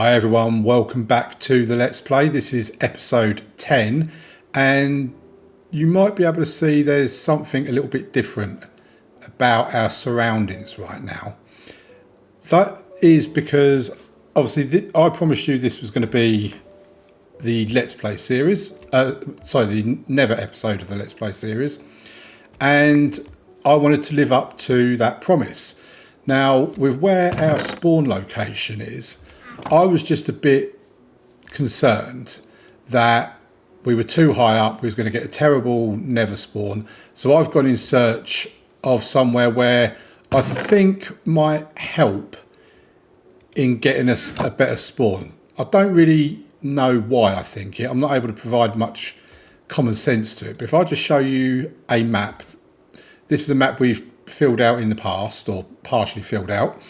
Hi everyone, welcome back to the Let's Play. This is episode 10 and you might be able to see there's something a little bit different about our surroundings right now. That is because obviously I promised you this was going to be the Let's Play series, the Nether episode of the Let's Play series, and I wanted to live up to that promise. Now with where our spawn location is, I was just a bit concerned that we were too high up. We was going to get a terrible Nether spawn. So I've gone in search of somewhere where I think might help in getting us a better spawn. I don't really know why I think it. I'm not able to provide much common sense to it. But if I just show you a map, this is a map we've filled out in the past, or partially filled out.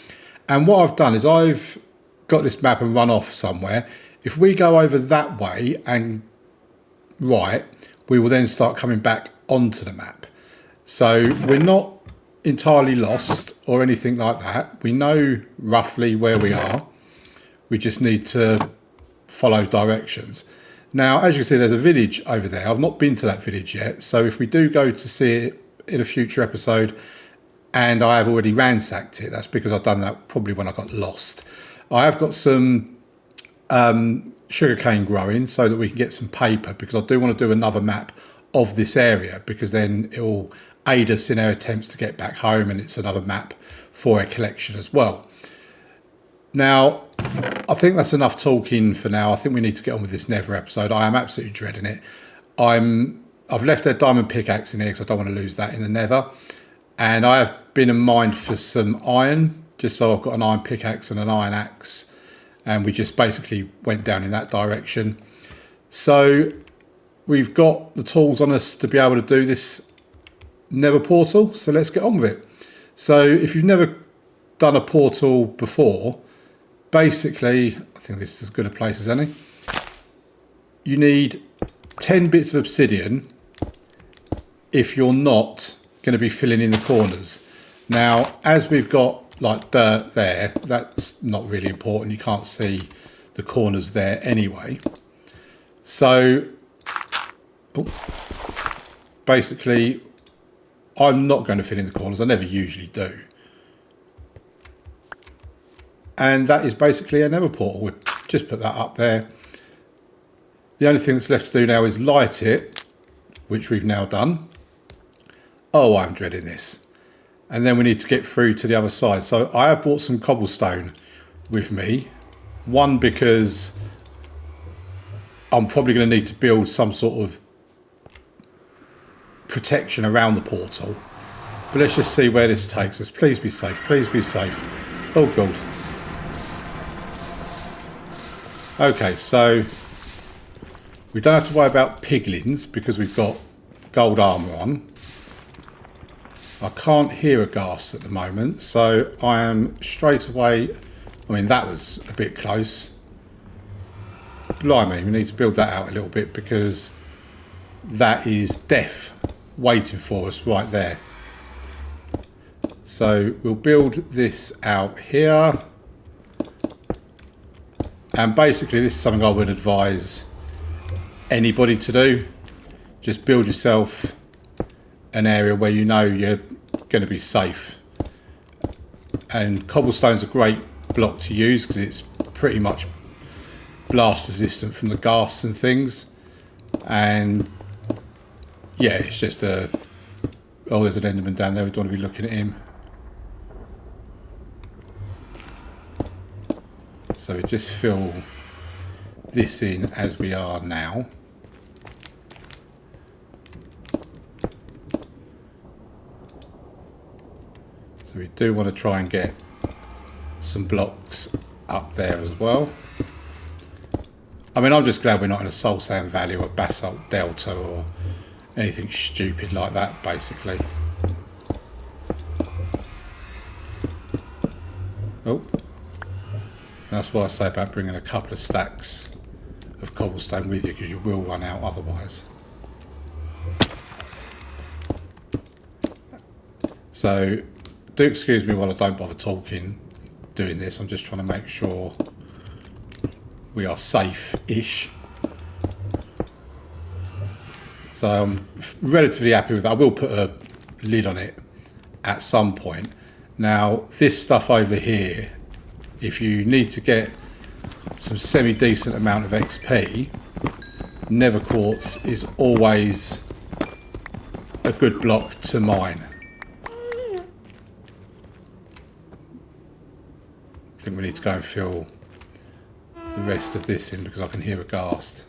And what I've done is I've got this map and run off somewhere. If we go over that way and right, we will then start coming back onto the map. So we're not entirely lost or anything like that. We know roughly where we are. We just need to follow directions. Now, as you can see, there's a village over there. I've not been to that village yet. So if we do go to see it in a future episode and I have already ransacked it, that's because I've done that probably when I got lost. I have got some sugarcane growing so that we can get some paper, because I do want to do another map of this area, because then it will aid us in our attempts to get back home, and it's another map for a collection as well. Now, I think that's enough talking for now. I think we need to get on with this Nether episode. I am absolutely dreading it. I've left a diamond pickaxe in here because I don't want to lose that in the Nether, and I have been in mind for some iron. Just so I've got an iron pickaxe and an iron axe, and we just basically went down in that direction. So we've got the tools on us to be able to do this Nether portal, so let's get on with it. So if you've never done a portal before, basically, I think this is as good a place as any. You need 10 bits of obsidian if you're not going to be filling in the corners. Now, as we've got like dirt there, that's not really important. You can't see the corners there anyway. So basically, I'm not going to fill in the corners. I never usually do. And that is basically a Nether portal. We'll just put that up there. The only thing that's left to do now is light it, which we've now done. Oh, I'm dreading this. And then we need to get through to the other side. So I have brought some cobblestone with me. One, because I'm probably going to need to build some sort of protection around the portal. But let's just see where this takes us. Please be safe. Please be safe. Oh, God. Okay, so we don't have to worry about piglins because we've got gold armour on. I can't hear a ghast at the moment, so I am straight away. I mean, that was a bit close. Blimey, we need to build that out a little bit, because that is death waiting for us right there. So we'll build this out here. And basically, this is something I would advise anybody to do. Just build yourself an area where you know you're going to be safe. And cobblestone's a great block to use because it's pretty much blast resistant from the ghasts and things. And yeah, it's just a... Oh, there's an enderman down there. We don't want to be looking at him. So we just fill this in as we are now. So we do want to try and get some blocks up there as well. I mean, I'm just glad we're not in a Soul Sand Valley or a Basalt Delta or anything stupid like that, basically. Oh, that's what I say about bringing a couple of stacks of cobblestone with you, because you will run out otherwise. So do excuse me while I don't bother talking, doing this. I'm just trying to make sure we are safe-ish. So I'm relatively happy with that. I will put a lid on it at some point. Now, this stuff over here, if you need to get some semi-decent amount of XP, Nether quartz is always a good block to mine. I think we need to go and fill the rest of this in because I can hear a ghast.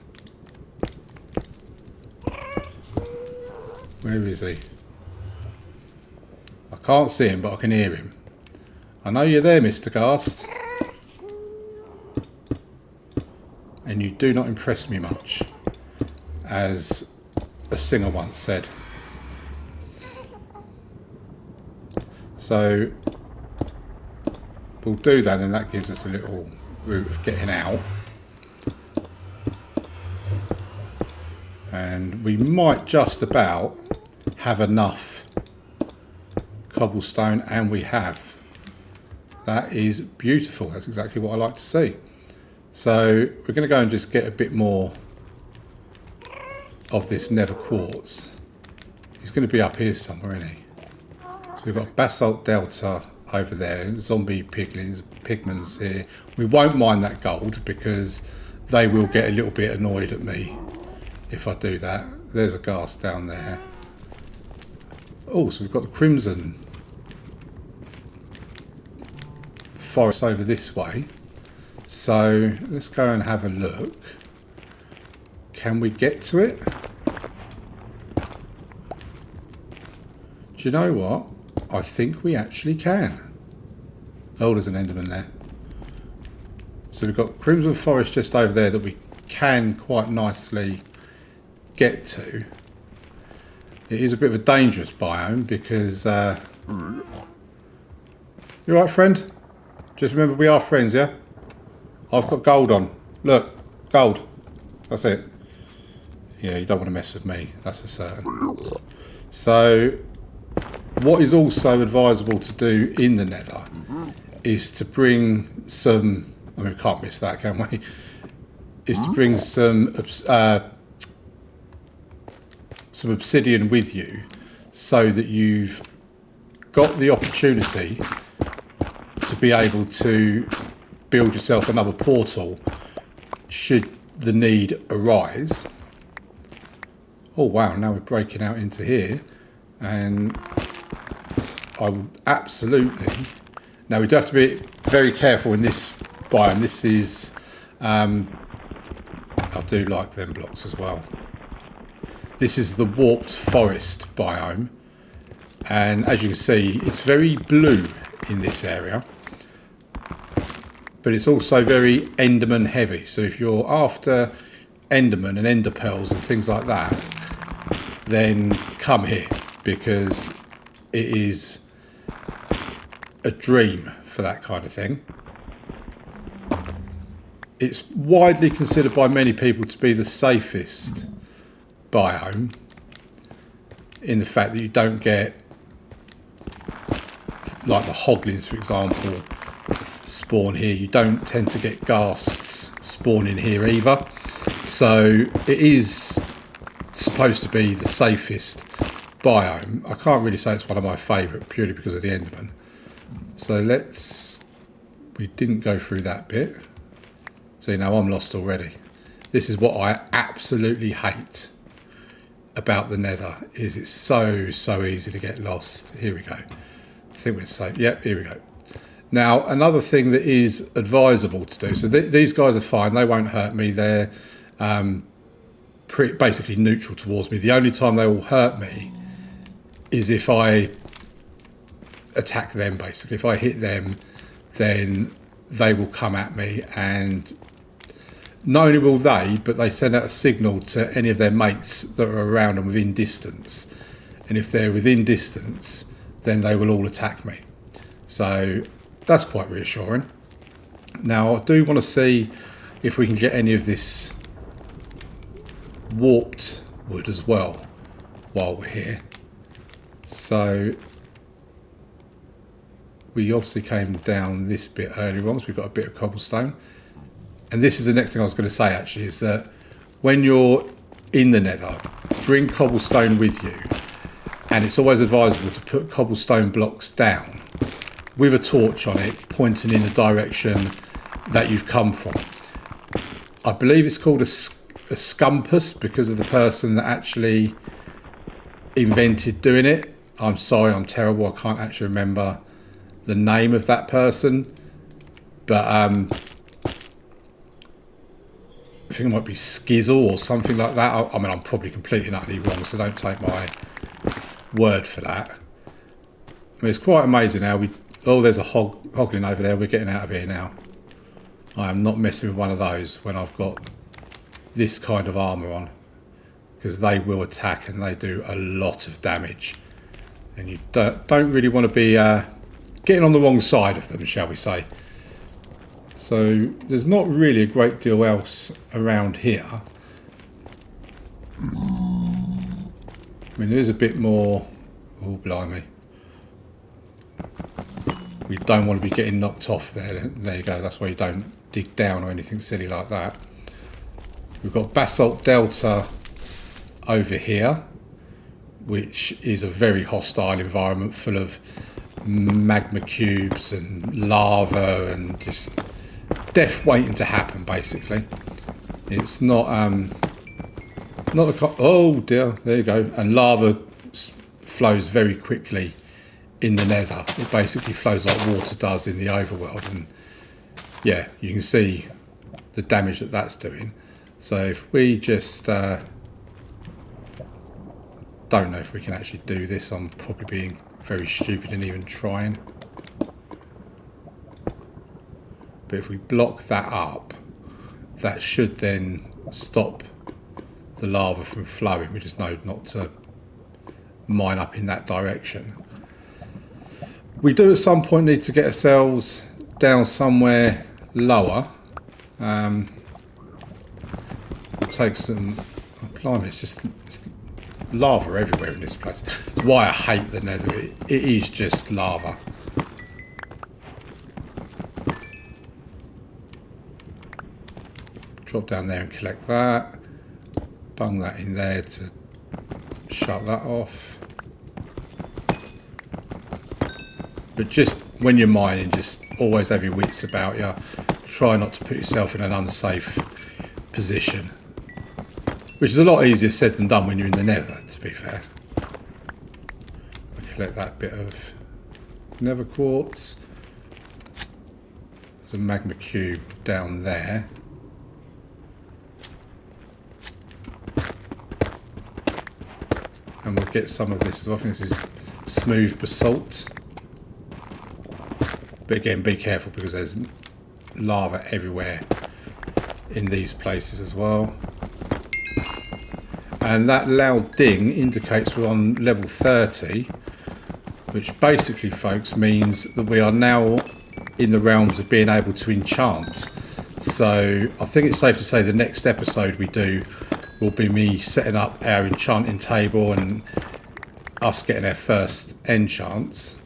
Where is he? I can't see him, but I can hear him. I know you're there, Mr. Ghast. And you do not impress me much, as a singer once said. So we'll do that, and that gives us a little route of getting out. And we might just about have enough cobblestone, and we have. That is beautiful. That's exactly what I like to see. So we're going to go and just get a bit more of this nether quartz. He's going to be up here somewhere, isn't he? So we've got basalt delta over there, zombie pigments here. We won't mine that gold because they will get a little bit annoyed at me if I do that. There's a ghast down there. Oh, so we've got the crimson forest over this way. So let's go and have a look. Can we get to it? Do you know what? I think we actually can. Oh, there's an enderman there. So we've got crimson forest just over there that we can quite nicely get to. It is a bit of a dangerous biome because you alright, friend? Just remember we are friends, yeah? I've got gold on. Look, gold. That's it. Yeah, you don't want to mess with me, that's for certain. So what is also advisable to do in the nether is to bring some, I mean we can't miss that, can we? Is to bring some obsidian with you so that you've got the opportunity to be able to build yourself another portal should the need arise. Oh wow, now we're breaking out into here, and I would absolutely, now we do have to be very careful in this biome. This is I do like them blocks as well. This is the warped forest biome, and as you can see it's very blue in this area, but it's also very enderman heavy. So if you're after enderman and ender pearls and things like that, then come here because it is a dream for that kind of thing. It's widely considered by many people to be the safest biome, in the fact that you don't get, like the hoglins for example, spawn here. You don't tend to get ghasts spawning here either. So it is supposed to be the safest biome. I can't really say it's one of my favourite purely because of the enderman. So we didn't go through that bit. See, now I'm lost already. This is what I absolutely hate about the nether, is it's so easy to get lost. Here we go. I think we're safe. Yep, here we go. Now, another thing that is advisable to do, so these guys are fine, they won't hurt me, they're basically neutral towards me. The only time they will hurt me is if I attack them, basically. If I hit them, then they will come at me, and not only will they, but they send out a signal to any of their mates that are around and within distance. And if they're within distance, then they will all attack me. So that's quite reassuring. Now I do want to see if we can get any of this warped wood as well while we're here. So we obviously came down this bit earlier on, so we've got a bit of cobblestone. and this is the next thing I was going to say actually, is that when you're in the Nether, bring cobblestone with you, and it's always advisable to put cobblestone blocks down with a torch on it pointing in the direction that you've come from. I believe it's called a scumpus because of the person that actually invented doing it. I'm sorry, I'm terrible, I can't actually remember the name of that person, but I think it might be Skizzle or something like that. I mean, I'm probably completely and utterly wrong, so don't take my word for that. I mean, it's quite amazing how we... Oh, there's a hoglin over there. We're getting out of here now. I am not messing with one of those when I've got this kind of armour on, because they will attack and they do a lot of damage. And you don't really want to be getting on the wrong side of them, shall we say. So there's not really a great deal else around here. I mean, there's a bit more... Oh, blimey. We don't want to be getting knocked off there. There you go. That's why you don't dig down or anything silly like that. We've got Basalt Delta over here, which is a very hostile environment full of magma cubes and lava and just death waiting to happen, basically. It's not the... Oh dear, there you go. And lava flows very quickly in the Nether. It basically flows like water does in the overworld, and yeah, you can see the damage that that's doing. So if we just don't know if we can actually do this. I'm probably being very stupid in even trying. But if we block that up, that should then stop the lava from flowing. We just know not to mine up in that direction. We do at some point need to get ourselves down somewhere lower. We'll take some... Oh, blimey, it's lava everywhere in this place. That's why I hate the Nether. It is just lava. Drop down there and collect that. Bung that in there to shut that off. But just when you're mining, just always have your wits about you. Try not to put yourself in an unsafe position. Which is a lot easier said than done when you're in the Nether, to be fair. I'll collect that bit of Nether quartz. There's a magma cube down there. And we'll get some of this as well. I think this is smooth basalt. But again, be careful because there's lava everywhere in these places as well. And that loud ding indicates we're on level 30, which basically, folks, means that we are now in the realms of being able to enchant. So I think it's safe to say the next episode we do will be me setting up our enchanting table and us getting our first enchants.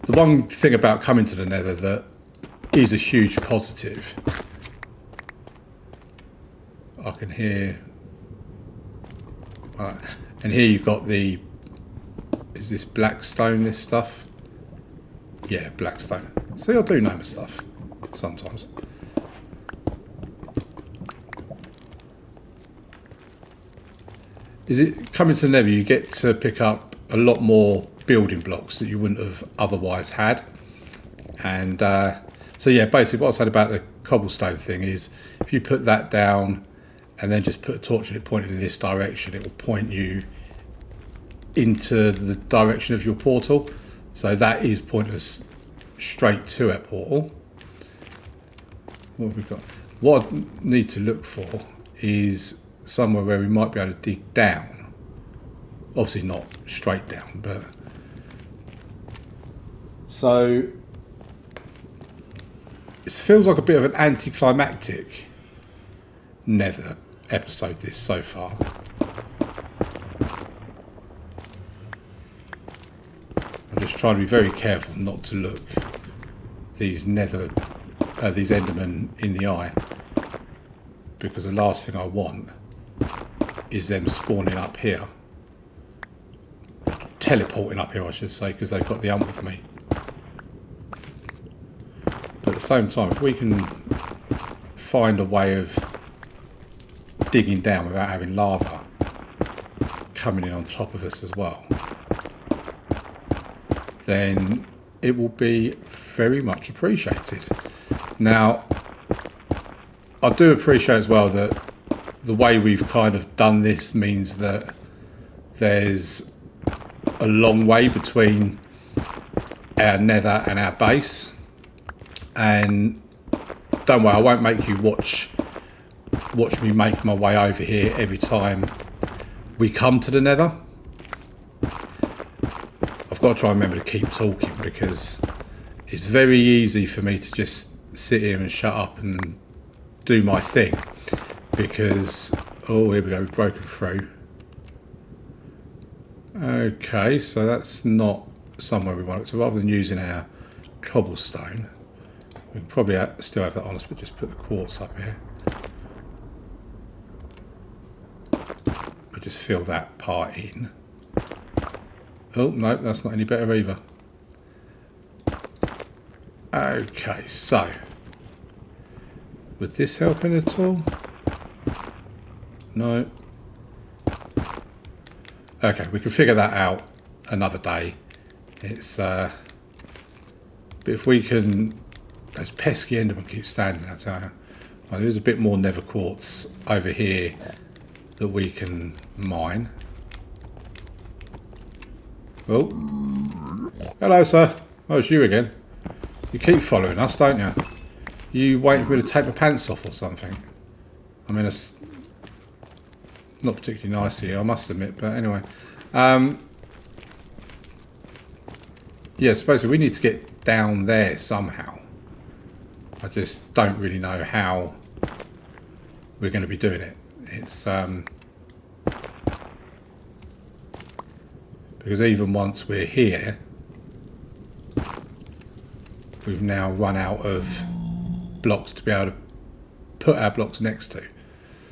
The one thing about coming to the Nether that is a huge positive, I can hear, right, and here you've got the, is this blackstone, this stuff? Yeah, blackstone. See, I do know my stuff sometimes. Is it coming to the Nether, you get to pick up a lot more building blocks that you wouldn't have otherwise had. And so yeah, basically what I said about the cobblestone thing is if you put that down and then just put a torch and it pointed in this direction, it will point you into the direction of your portal. So that is pointing us straight to our portal. What have we got? What I need to look for is somewhere where we might be able to dig down. Obviously not straight down, but... So it feels like a bit of an anticlimactic Nether episode this so far. I'm just trying to be very careful not to look these Nether these Endermen in the eye, because the last thing I want is them spawning up here, teleporting up here I should say, because they've got the ump with me. But at the same time, if we can find a way of digging down without having lava coming in on top of us as well, then it will be very much appreciated. Now, I do appreciate as well that the way we've kind of done this means that there's a long way between our nether and our base. And don't worry, I won't make you watch me make my way over here every time we come to the nether. I've got to try and remember to keep talking, because it's very easy for me to just sit here and shut up and do my thing, because oh, here we go, we've broken through. Okay, so that's not somewhere we want it. So rather than using our cobblestone, we can probably still have that on us, but just put the quartz up here. We'll just fill that part in. Oh, no, that's not any better either. Okay, so would this help in at all? No. Okay, we can figure that out another day. It's but if we can, those pesky Endermen keep standing out there. Well, there's a bit more nether quartz over here that we can mine. Oh, hello, sir. Oh, it's you again. You keep following us, don't you? You waiting for me to take my pants off or something? I mean, it's not particularly nice here, I must admit, but anyway. Yeah, supposedly we need to get down there somehow. I just don't really know how we're going to be doing it. It's because even once we're here, we've now run out of blocks to be able to put our blocks next to.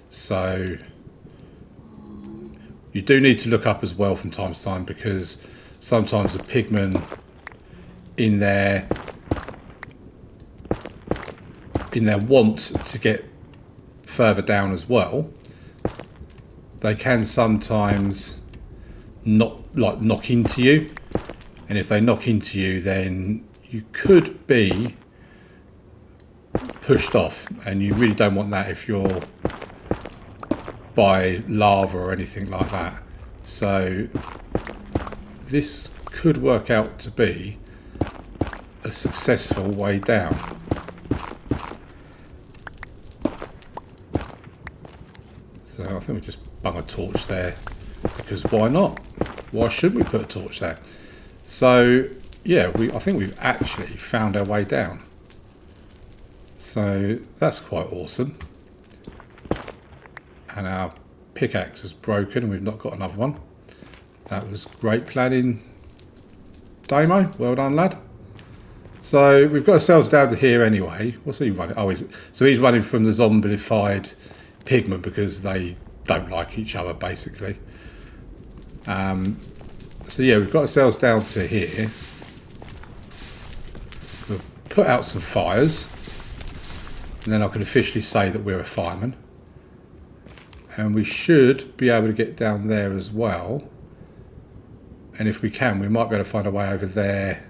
So you do need to look up as well from time to time, because sometimes the pigmen in their want to get further down as well, they can sometimes knock into you, and if they knock into you, then you could be pushed off, and you really don't want that if you're by lava or anything like that. So this could work out to be a successful way down. So I think we just bung a torch there, because why not? Why shouldn't we put a torch there? So yeah, I think we've actually found our way down. So that's quite awesome. And our pickaxe is broken and we've not got another one. That was great planning, Damo. Well done, lad. So we've got ourselves down to here anyway. What's he running? Oh, he's running from the zombified pigmen because they don't like each other, basically. So yeah, we've got ourselves down to here. We'll put out some fires, and then I can officially say that we're a fireman. And we should be able to get down there as well. And if we can, we might be able to find a way over there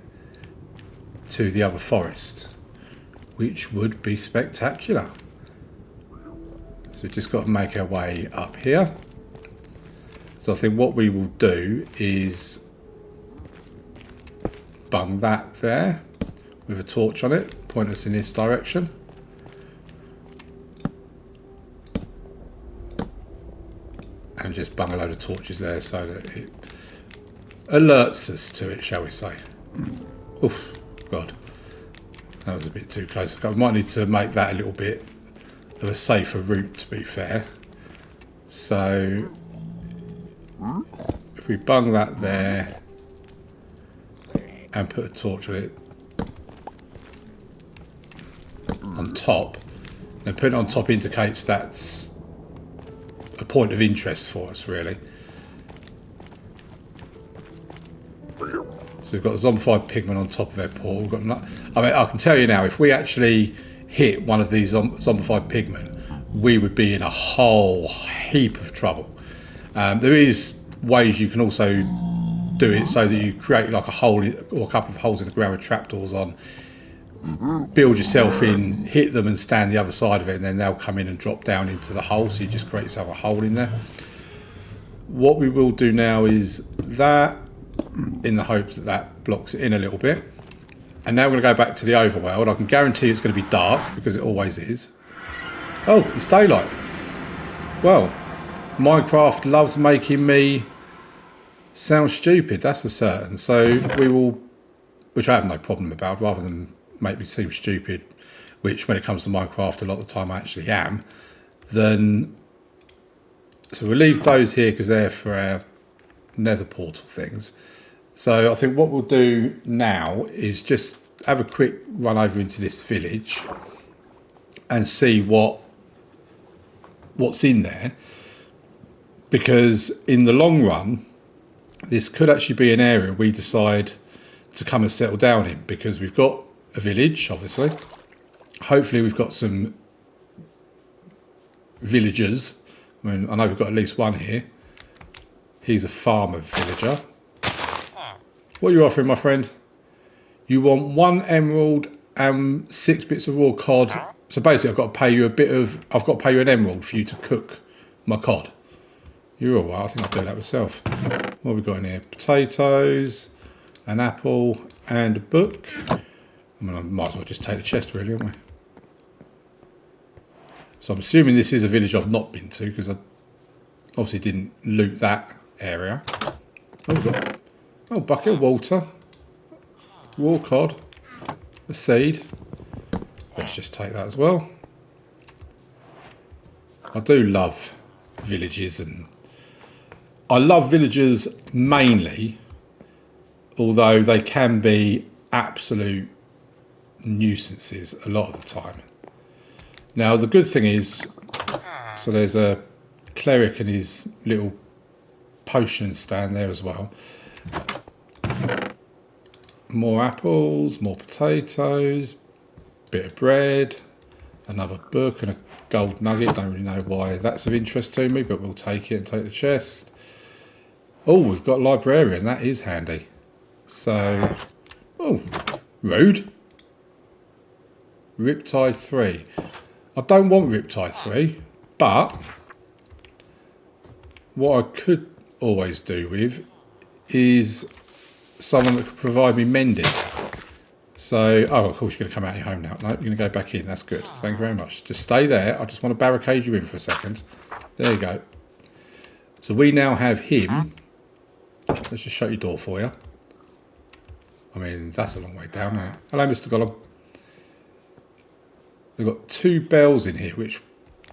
to the other forest, which would be spectacular. So we've just got to make our way up here. So I think what we will do is bung that there with a torch on it, point us in this direction. And just bung a load of torches there so that it alerts us to it, shall we say. Oof, God. That was a bit too close. We might need to make that a little bit of a safer route, to be fair. So if we bung that there and put a torch on it, top, then putting it on top indicates that's a point of interest for us, really. So we've got a zombified pigman on top of our portal. We've got I mean, I can tell you now, if we actually hit one of these zombified pigmen, we would be in a whole heap of trouble. There is ways you can also do it so that you create like a hole or a couple of holes in the ground with trapdoors on. Build yourself in, hit them and stand the other side of it, and then they'll come in and drop down into the hole, so you just create yourself a hole in there. What we will do now is that, in the hope that that blocks it in a little bit. And now we're going to go back to the overworld. I can guarantee it's going to be dark, because it always is. Oh, it's daylight. Well, Minecraft loves making me sound stupid, that's for certain. So we will, which I have no problem about, rather than make me seem stupid, which when it comes to Minecraft a lot of the time I actually am, then so we'll leave those here because they're for our nether portal things. So I think what we'll do now is just have a quick run over into this village and see what's in there, because in the long run this could actually be an area we decide to come and settle down in, because we've got a village, obviously. Hopefully we've got some villagers. I mean, I know we've got at least one here. He's a farmer villager. What are you offering, my friend? You want 1 emerald and 6 bits of raw cod. So basically I've got to pay you I've got to pay you an emerald for you to cook my cod. You're alright, I think I'll do that myself. What have we got in here? Potatoes, an apple, and a book. I mean, I might as well just take the chest, really, haven't we? So I'm assuming this is a village I've not been to, because I obviously didn't loot that area. Oh, we've got bucket of water, raw cod, a seed. Let's just take that as well. I do love villages, and I love villagers mainly, although they can be absolute nuisances a lot of the time. Now the good thing is, so there's a cleric and his little potion stand there as well. More apples, more potatoes, bit of bread, another book and a gold nugget. Don't really know why that's of interest to me, but we'll take it and take the chest. Oh, we've got librarian, that is handy. So, oh, rude. Riptide 3. I don't want Riptide 3, but what I could always do with is someone that could provide me mending. So, oh, of course you're going to come out of your home now. No, you're going to go back in. That's good. Thank you very much. Just stay there. I just want to barricade you in for a second. There you go. So we now have him. Let's just shut your door for you. I mean, that's a long way down, isn't it? Hello, Mr. Gollum. We've got 2 bells in here, which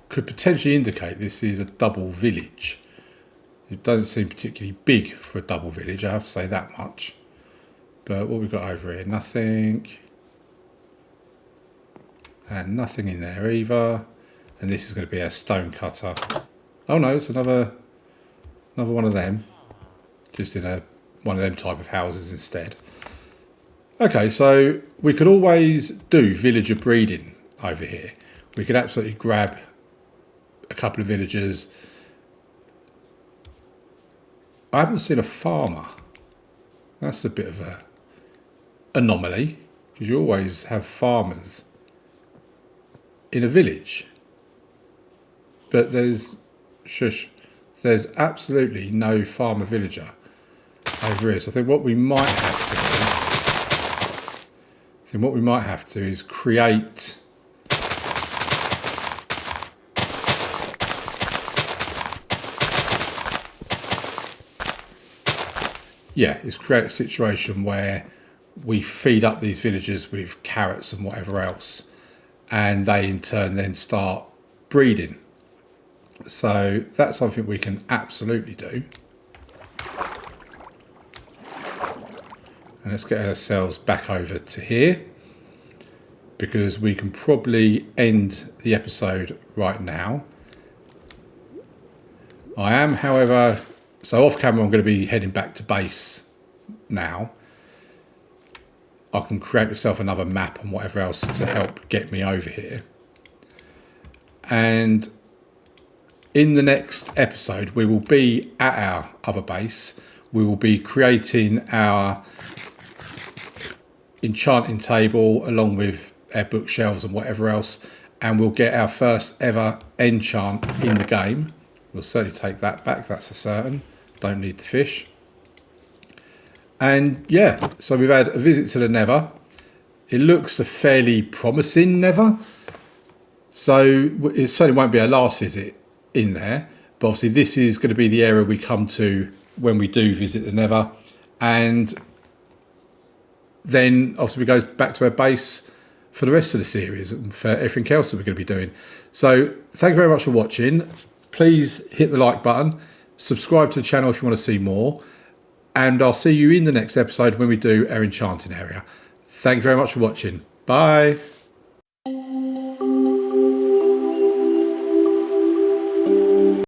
could potentially indicate this is a double village. It doesn't seem particularly big for a double village, I have to say that much. But what we've got over here, nothing. And nothing in there either. And this is going to be a stone cutter. Oh no, it's another one of them. Just in one of them type of houses instead. Okay, so we could always do villager breeding over here. We could absolutely grab a couple of villagers. I haven't seen a farmer. That's a bit of a anomaly, because you always have farmers in a village. But there's absolutely no farmer villager over here. So I think what we might have to do, is create create a situation where we feed up these villagers with carrots and whatever else, and they in turn then start breeding. So that's something we can absolutely do. And let's get ourselves back over to here. because we can probably end the episode right now. I am, however, so off camera I'm going to be heading back to base now. I can create myself another map and whatever else to help get me over here. And in the next episode, we will be at our other base. We will be creating our enchanting table along with our bookshelves and whatever else. And we'll get our first ever enchant in the game. We'll certainly take that back, that's for certain. Don't need the fish. And yeah, so we've had a visit to the Nether. It looks a fairly promising Nether. So it certainly won't be our last visit in there. But obviously this is going to be the area we come to when we do visit the Nether. And then obviously we go back to our base for the rest of the series and for everything else that we're going to be doing. So thank you very much for watching. Please hit the like button. Subscribe to the channel if you want to see more. And I'll see you in the next episode when we do our enchanting area. Thank you very much for watching. Bye.